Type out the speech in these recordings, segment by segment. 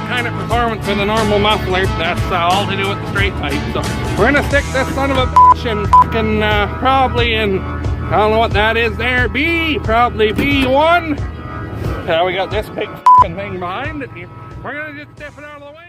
kind of performance with a normal muffler. That's all to do with the straight pipe. So we're gonna stick this son of a bitch in fucking probably in, I don't know what that is there, probably B1. We got this big fucking thing behind it here. We're gonna just step it out of the way.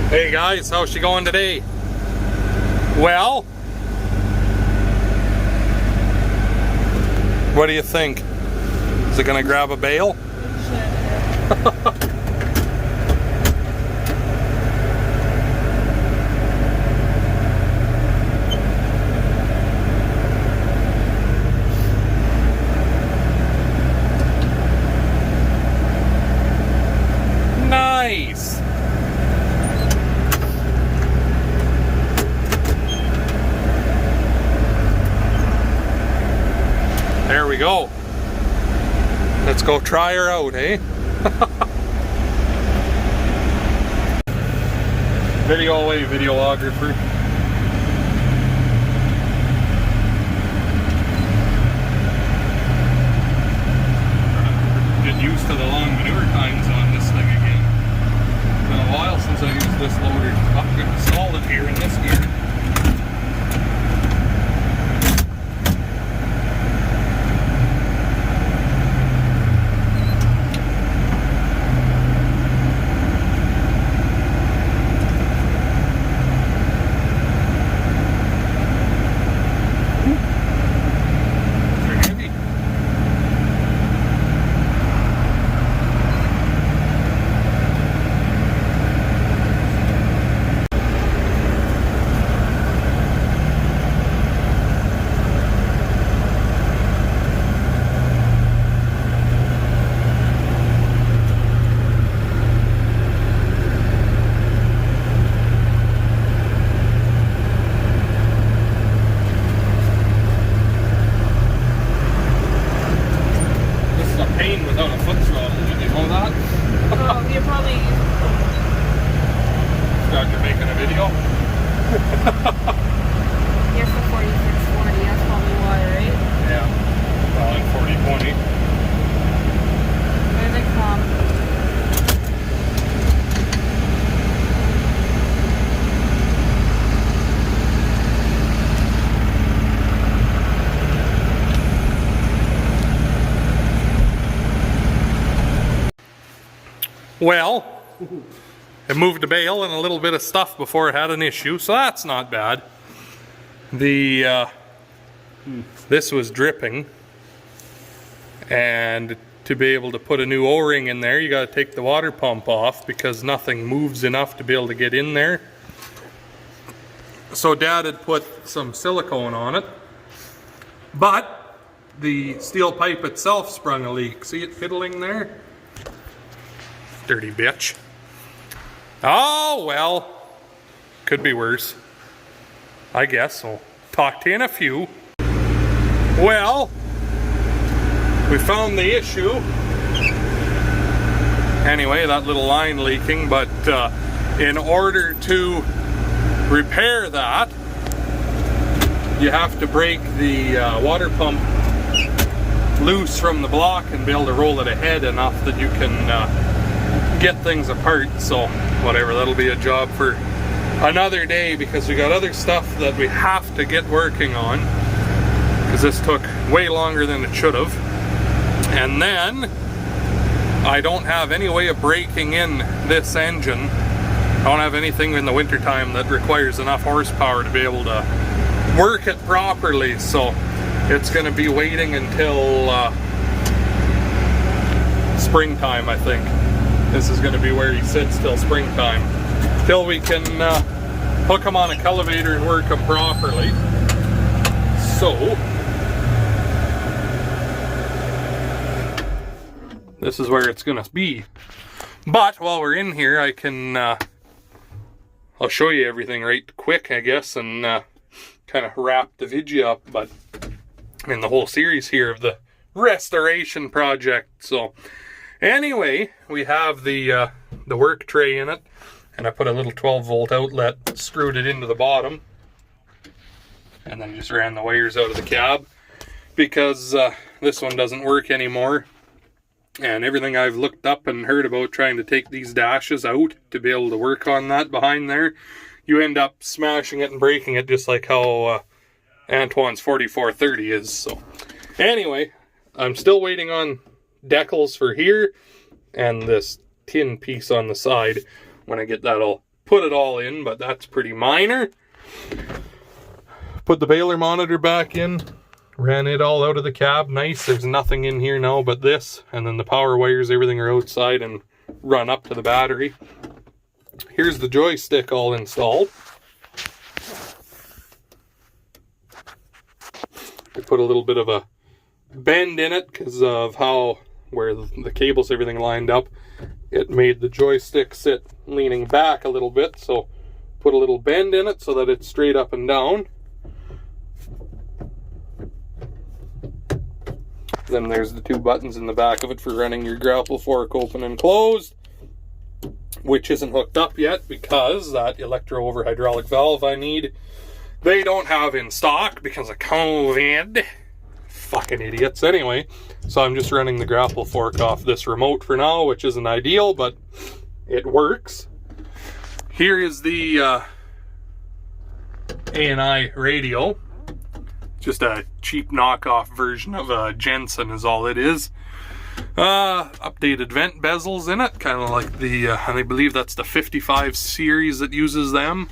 Hey guys, how's she going today? Well, what do you think? Is it gonna grab a bale? Nice. There we go. Let's go try her out, eh? Video away, videographer. Get used to the long manure times on this thing again. It's been a while since I used this loader. I'm going to install it here in this gear. Well, it moved a bale and a little bit of stuff before it had an issue, so that's not bad. This was dripping, and to be able to put a new O-ring in there, you got to take the water pump off because nothing moves enough to be able to get in there. So Dad had put some silicone on it, but the steel pipe itself sprung a leak. See it fiddling there? Dirty bitch. Oh well, could be worse, I guess. We'll talk to you in a few. Well, we found the issue. Anyway, that little line leaking, but in order to repair that, you have to break the water pump loose from the block and be able to roll it ahead enough that you can get things apart. So whatever, that'll be a job for another day because we got other stuff that we have to get working on because this took way longer than it should have. And then I don't have any way of breaking in this engine. I don't have anything in the wintertime that requires enough horsepower to be able to work it properly, so it's going to be waiting until springtime, I think. This is going to be where he sits till springtime, till we can hook him on a cultivator and work him properly. So this is where it's going to be. But while we're in here, I can I'll show you everything right quick, I guess, and kind of wrap the video up, but in the whole series here of the restoration project. So anyway, we have the work tray in it, and I put a little 12-volt outlet, screwed it into the bottom, and then just ran the wires out of the cab because this one doesn't work anymore. And everything I've looked up and heard about trying to take these dashes out to be able to work on that behind there, you end up smashing it and breaking it, just like how Antoine's 4430 is. So anyway, I'm still waiting on decals for here and this tin piece on the side. When I get that, I'll put it all in, but that's pretty minor. Put the baler monitor back in. Ran it all out of the cab. Nice. There's nothing in here now but this. And then the power wires, everything are outside and run up to the battery. Here's the joystick all installed. I put a little bit of a bend in it because of where the cables, everything lined up. It made the joystick sit leaning back a little bit. So put a little bend in it so that it's straight up and down. Then there's the two buttons in the back of it for running your grapple fork open and closed, which isn't hooked up yet because that electro over hydraulic valve I need, they don't have in stock because of COVID. Fucking idiots. Anyway, so I'm just running the grapple fork off this remote for now, which isn't ideal, but it works. Here is the A&I radio. Just a cheap knockoff version of a Jensen is all it is. Updated vent bezels in it, kind of like the, I believe that's the 55 series that uses them.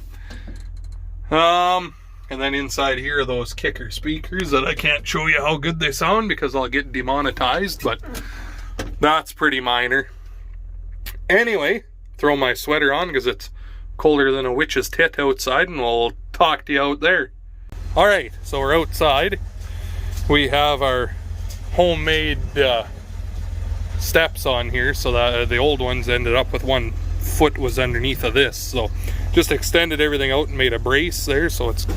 And then inside here are those kicker speakers that I can't show you how good they sound because I'll get demonetized, but that's pretty minor. Anyway, throw my sweater on because it's colder than a witch's tit outside, and we'll talk to you out there. Alright, so we're outside. We have our homemade steps on here, so that the old ones ended up with one foot was underneath of this. So just extended everything out and made a brace there, so it's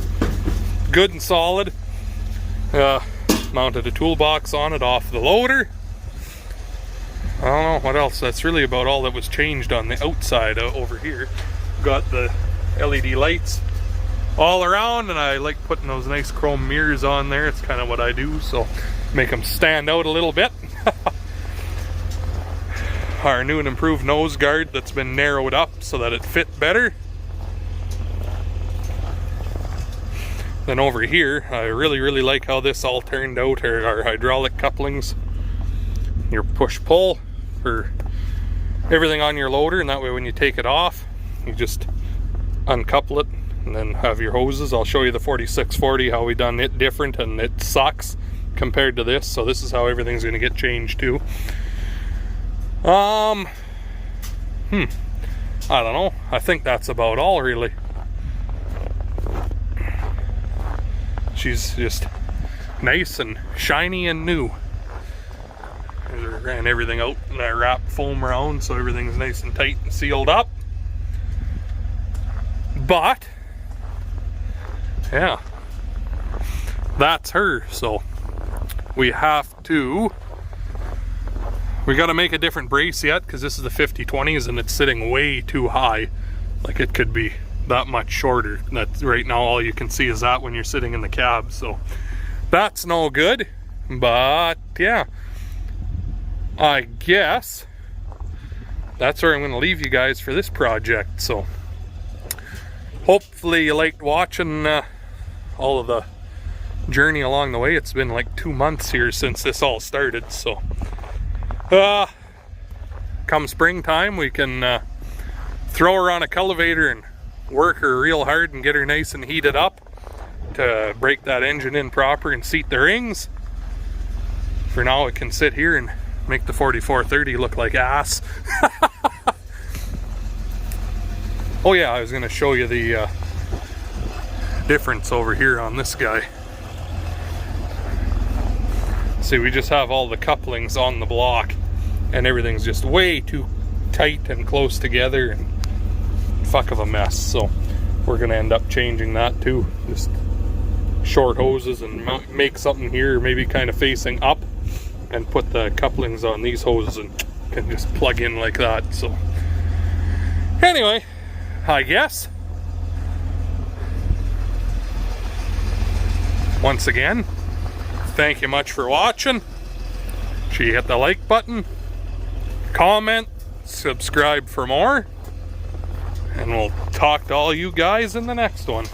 good and solid. Mounted a toolbox on it off the loader. I don't know what else. That's really about all that was changed on the outside over here. Got the LED lights all around, and I like putting those nice chrome mirrors on there. It's kind of what I do, so make them stand out a little bit. Our new and improved nose guard that's been narrowed up so that it fit better. Then over here, I really like how this all turned out. Our hydraulic couplings, your push-pull for everything on your loader, and that way when you take it off, you just uncouple it and then have your hoses. I'll show you the 4640, how we done it different, and it sucks compared to this. So this is how everything's going to get changed too. I don't know. I think that's about all really. She's just nice and shiny and new. I ran everything out and I wrapped foam around so everything's nice and tight and sealed up. But yeah, that's her. So we got to make a different brace yet, because this is the 50/20s and it's sitting way too high. Like, it could be that much shorter. That's right now all you can see is that when you're sitting in the cab, so that's no good. But yeah, I guess that's where I'm going to leave you guys for this project. So hopefully you liked watching all of the journey along the way. It's been like 2 months here since this all started, so come springtime we can throw her on a cultivator and work her real hard and get her nice and heated up to break that engine in proper and seat the rings. For now it can sit here and make the 4430 look like ass. Oh yeah, I was going to show you the difference over here on this guy. See, we just have all the couplings on the block and everything's just way too tight and close together and fuck of a mess. So we're going to end up changing that too. Just short hoses and make something here maybe kind of facing up and put the couplings on these hoses and can just plug in like that. So anyway, I guess once again, thank you much for watching. Should you hit the like button, comment, subscribe for more, and we'll talk to all you guys in the next one.